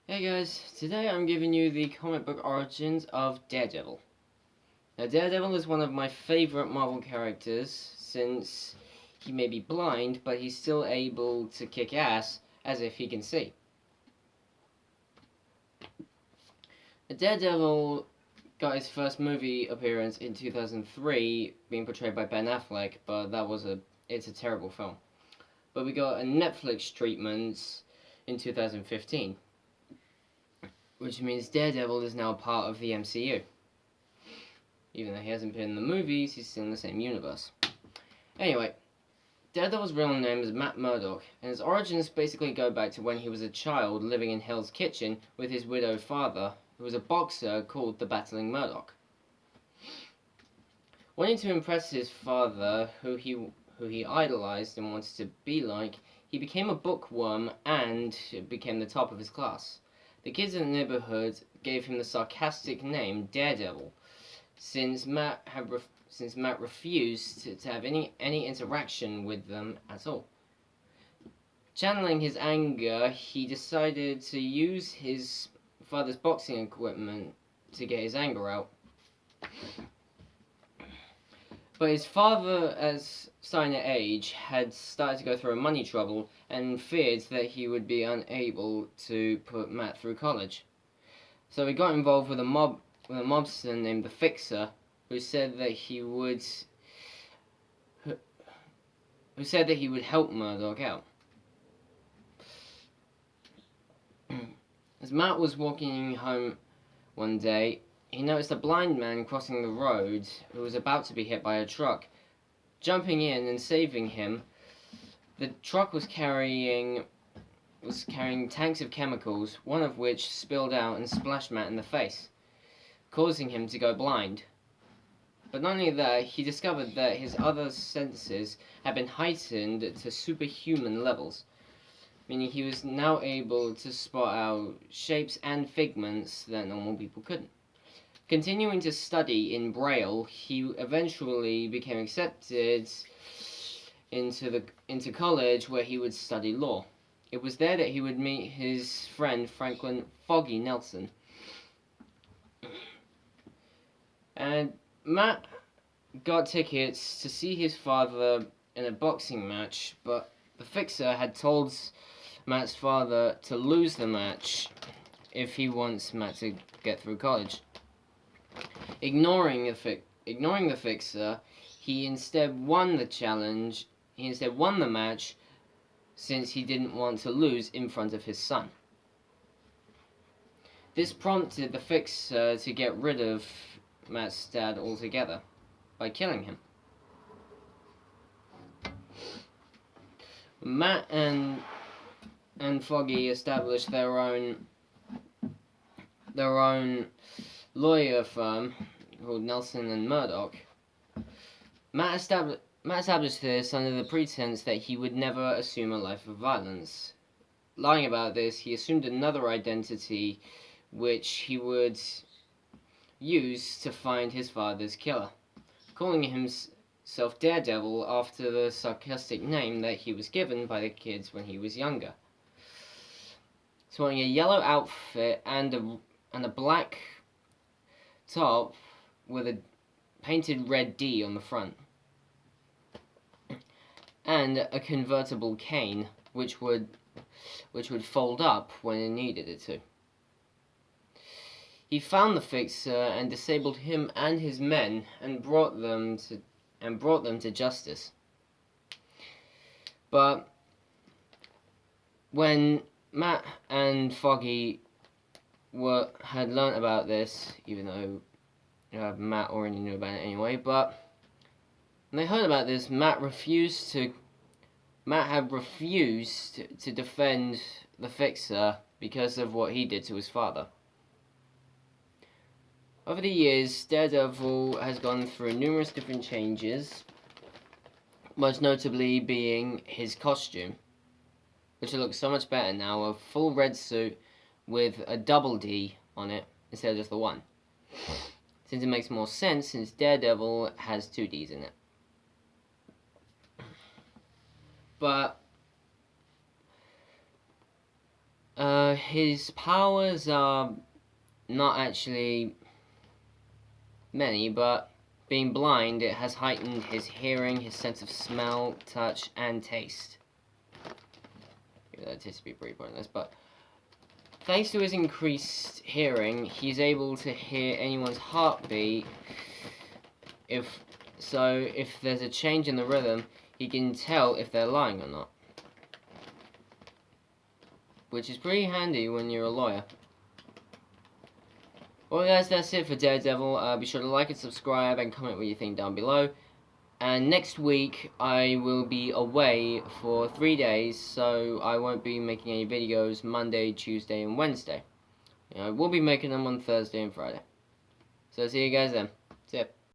Hey guys, today I'm giving you the comic book origins of Daredevil. Now Daredevil is one of my favourite Marvel characters since he may be blind, but he's still able to kick ass as if he can see. Daredevil got his first movie appearance in 2003, being portrayed by Ben Affleck, but it's a terrible film. But we got a Netflix treatment in 2015. Which means Daredevil is now part of the MCU. Even though he hasn't been in the movies, he's still in the same universe. Anyway, Daredevil's real name is Matt Murdock, and his origins basically go back to when he was a child living in Hell's Kitchen with his widowed father, who was a boxer called the Battling Murdock. Wanting to impress his father, who he idolized and wanted to be like, he became a bookworm and became the top of his class. The kids in the neighborhood gave him the sarcastic name Daredevil, since Matt refused to have any interaction with them at all. Channeling his anger, he decided to use his father's boxing equipment to get his anger out. But his father, as starting to age, had started to go through a money trouble and feared that he would be unable to put Matt through college. So he got involved with a mobster named the Fixer, who said that he would help Murdock out. As Matt was walking home one day, he noticed a blind man crossing the road who was about to be hit by a truck. Jumping in and saving him, the truck was carrying tanks of chemicals, one of which spilled out and splashed Matt in the face, causing him to go blind. But not only that, he discovered that his other senses had been heightened to superhuman levels, meaning he was now able to spot out shapes and figments that normal people couldn't. Continuing to study in Braille, he eventually became accepted into college, where he would study law. It was there that he would meet his friend Franklin Foggy Nelson. And Matt got tickets to see his father in a boxing match, but the Fixer had told Matt's father to lose the match if he wants Matt to get through college. Ignoring the Fixer, he instead won the challenge. He instead won the match, since he didn't want to lose in front of his son. This prompted the Fixer to get rid of Matt's dad altogether by killing him. Matt and Foggy established their own lawyer firm called Nelson and Murdock. Matt established this under the pretense that he would never assume a life of violence. Lying about this, he assumed another identity which he would use to find his father's killer, calling himself Daredevil after the sarcastic name that he was given by the kids when he was younger. He's wearing a yellow outfit and a black top with a painted red D on the front, and a convertible cane which would fold up when it needed it to. He found the Fixer and disabled him and his men and brought them to justice. But when Matt and Foggy had learnt about this, even though Matt already knew about it anyway, but when they heard about this, Matt had refused to defend the Fixer because of what he did to his father. Over the years, Daredevil has gone through numerous different changes, most notably being his costume, which looks so much better now, a full red suit with a double D on it instead of just the one. Since it makes more sense, since Daredevil has two Ds in it. But his powers are not actually many, but being blind, it has heightened his hearing, his sense of smell, touch, and taste. That tastes to be pretty pointless, but thanks to his increased hearing, he's able to hear anyone's heartbeat. If there's a change in the rhythm, he can tell if they're lying or not. Which is pretty handy when you're a lawyer. Well guys, that's it for Daredevil. Be sure to like and subscribe and comment what you think down below. And next week I will be away for 3 days, so I won't be making any videos Monday, Tuesday and Wednesday. We'll be making them on Thursday and Friday. So see you guys then.